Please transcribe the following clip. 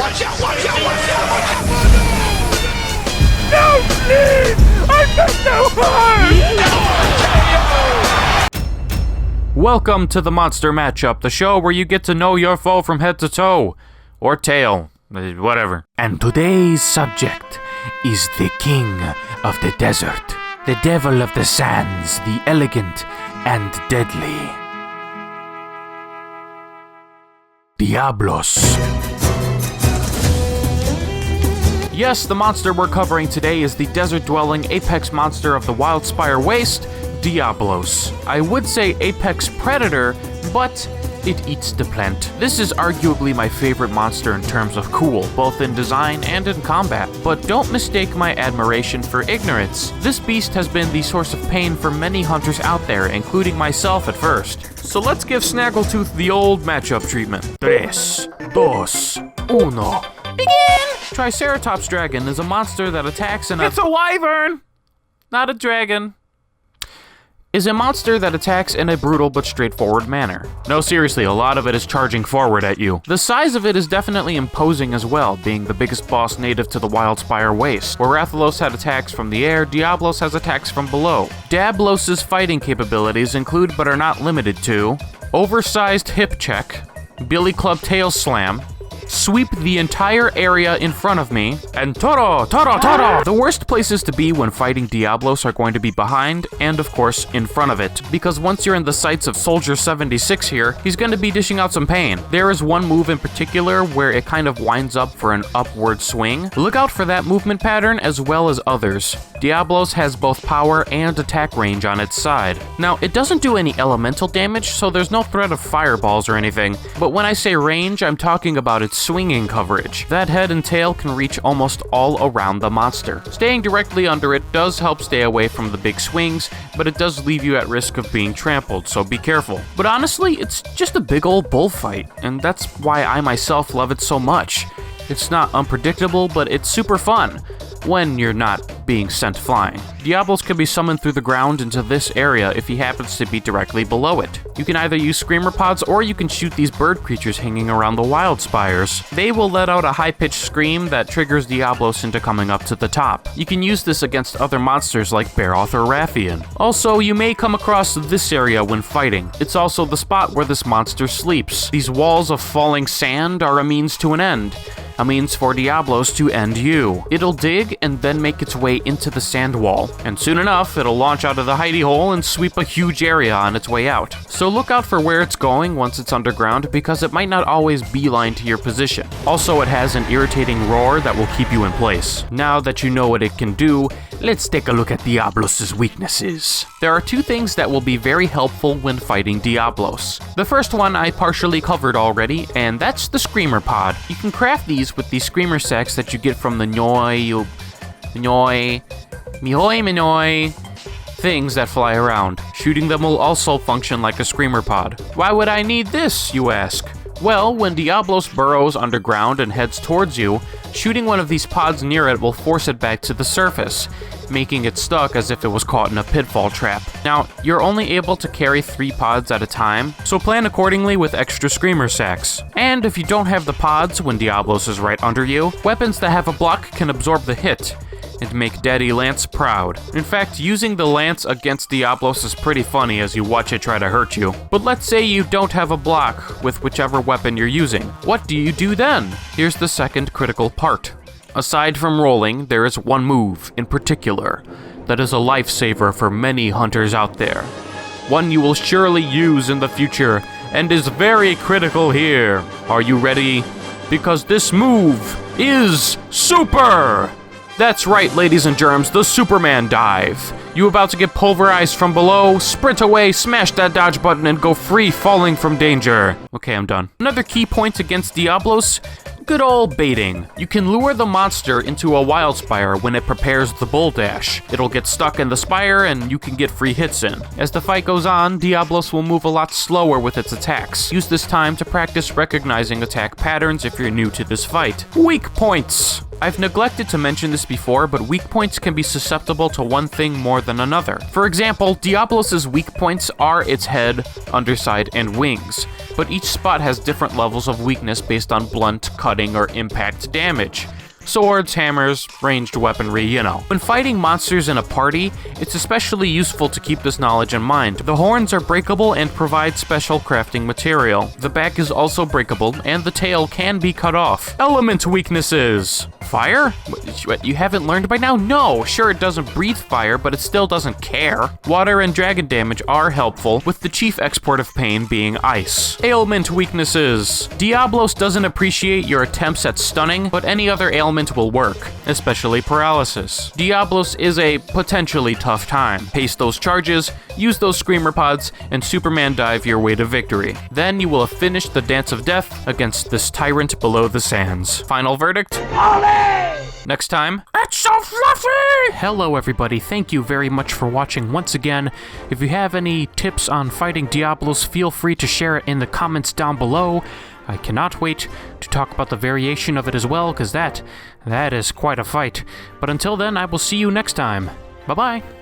Watch out! Watch out! Watch out! No, please! I'm not so hard! Welcome to the Monster Matchup, the show where you get to know your foe from head to toe. Or tail. Whatever. And today's subject is the king of the desert. The devil of the sands, the elegant and deadly. Diablos. Yes, the monster we're covering today is the desert-dwelling apex monster of the Wildspire Waste, Diablos. I would say apex predator, but it eats the plant. This is arguably my favorite monster in terms of cool, both in design and in combat. But don't mistake my admiration for ignorance. This beast has been the source of pain for many hunters out there, including myself at first. So let's give Snaggletooth the old matchup treatment. 3, 2, 1. Begin! Triceratops Dragon is a monster that attacks in a... It's a wyvern! Not a dragon. Is a monster that attacks in a brutal but straightforward manner. No, seriously, a lot of it is charging forward at you. The size of it is definitely imposing as well, being the biggest boss native to the Wildspire Waste. Where Rathalos had attacks from the air, Diablos has attacks from below. Diablos' fighting capabilities include but are not limited to oversized hip check, billy club tail slam, sweep the entire area in front of me, and Toro! The worst places to be when fighting Diablos are going to be behind, and of course, in front of it. Because once you're in the sights of Soldier 76 here, he's going to be dishing out some pain. There is one move in particular where it kind of winds up for an upward swing. Look out for that movement pattern as well as others. Diablos has both power and attack range on its side. Now, it doesn't do any elemental damage, so there's no threat of fireballs or anything. But when I say range, I'm talking about its swinging coverage. That head and tail can reach almost all around the monster. Staying directly under it does help stay away from the big swings, but it does leave you at risk of being trampled, so be careful. But honestly, it's just a big old bullfight, and that's why I myself love it so much. It's not unpredictable, but it's super fun when you're not being sent flying. Diablos can be summoned through the ground into this area if he happens to be directly below it. You can either use screamer pods or you can shoot these bird creatures hanging around the Wildspires. They will let out a high-pitched scream that triggers Diablos into coming up to the top. You can use this against other monsters like Baroth or Rathian. Also, you may come across this area when fighting. It's also the spot where this monster sleeps. These walls of falling sand are a means to an end. A means for Diablos to end you. It'll dig and then make its way into the sand wall, and soon enough, it'll launch out of the hidey hole and sweep a huge area on its way out. So look out for where it's going once it's underground, because it might not always beeline to your position. Also, it has an irritating roar that will keep you in place. Now that you know what it can do, let's take a look at Diablos' weaknesses. There are two things that will be very helpful when fighting Diablos. The first one I partially covered already, and that's the Screamer Pod. You can craft these with these Screamer sacks that you get from the Mihoi things that fly around. Shooting them will also function like a Screamer Pod. Why would I need this, you ask? Well, when Diablos burrows underground and heads towards you, shooting one of these pods near it will force it back to the surface, making it stuck as if it was caught in a pitfall trap. Now, you're only able to carry 3 pods at a time, so plan accordingly with extra Screamer sacks. And if you don't have the pods when Diablos is right under you, weapons that have a block can absorb the hit and make Daddy Lance proud. In fact, using the lance against Diablos is pretty funny as you watch it try to hurt you. But let's say you don't have a block with whichever weapon you're using. What do you do then? Here's the second critical part. Aside from rolling, there is one move in particular that is a lifesaver for many hunters out there. One you will surely use in the future and is very critical here. Are you ready? Because this move is super! That's right, ladies and germs, the Superman dive. You about to get pulverized from below, sprint away, smash that dodge button, and go free falling from danger. Okay, I'm done. Another key point against Diablos, good old baiting. You can lure the monster into a Wildspire when it prepares the bull dash. It'll get stuck in the spire and you can get free hits in. As the fight goes on, Diablos will move a lot slower with its attacks. Use this time to practice recognizing attack patterns if you're new to this fight. Weak points. I've neglected to mention this before, but weak points can be susceptible to one thing more than another. For example, Diablos' weak points are its head, underside, and wings. but each spot has different levels of weakness based on blunt, cutting, or impact damage. Swords, hammers, ranged weaponry, you know. When fighting monsters in a party, it's especially useful to keep this knowledge in mind. The horns are breakable and provide special crafting material. The back is also breakable, and the tail can be cut off. Element weaknesses! Fire? What, you haven't learned by now? No! Sure, it doesn't breathe fire, but it still doesn't care. Water and dragon damage are helpful, with the chief export of pain being ice. Ailment weaknesses. Diablos doesn't appreciate your attempts at stunning, but any other ailment will work, especially paralysis. Diablos is a potentially tough time. Pace those charges, use those screamer pods, and Superman dive your way to victory. Then you will have finished the dance of death against this tyrant below the sands. Final verdict? Ollie! Next time, it's so fluffy! Hello everybody, thank you very much for watching once again. If you have any tips on fighting Diablos, feel free to share it in the comments down below. I cannot wait to talk about the variation of it as well, because that is quite a fight. But until then, I will see you next time. Bye-bye.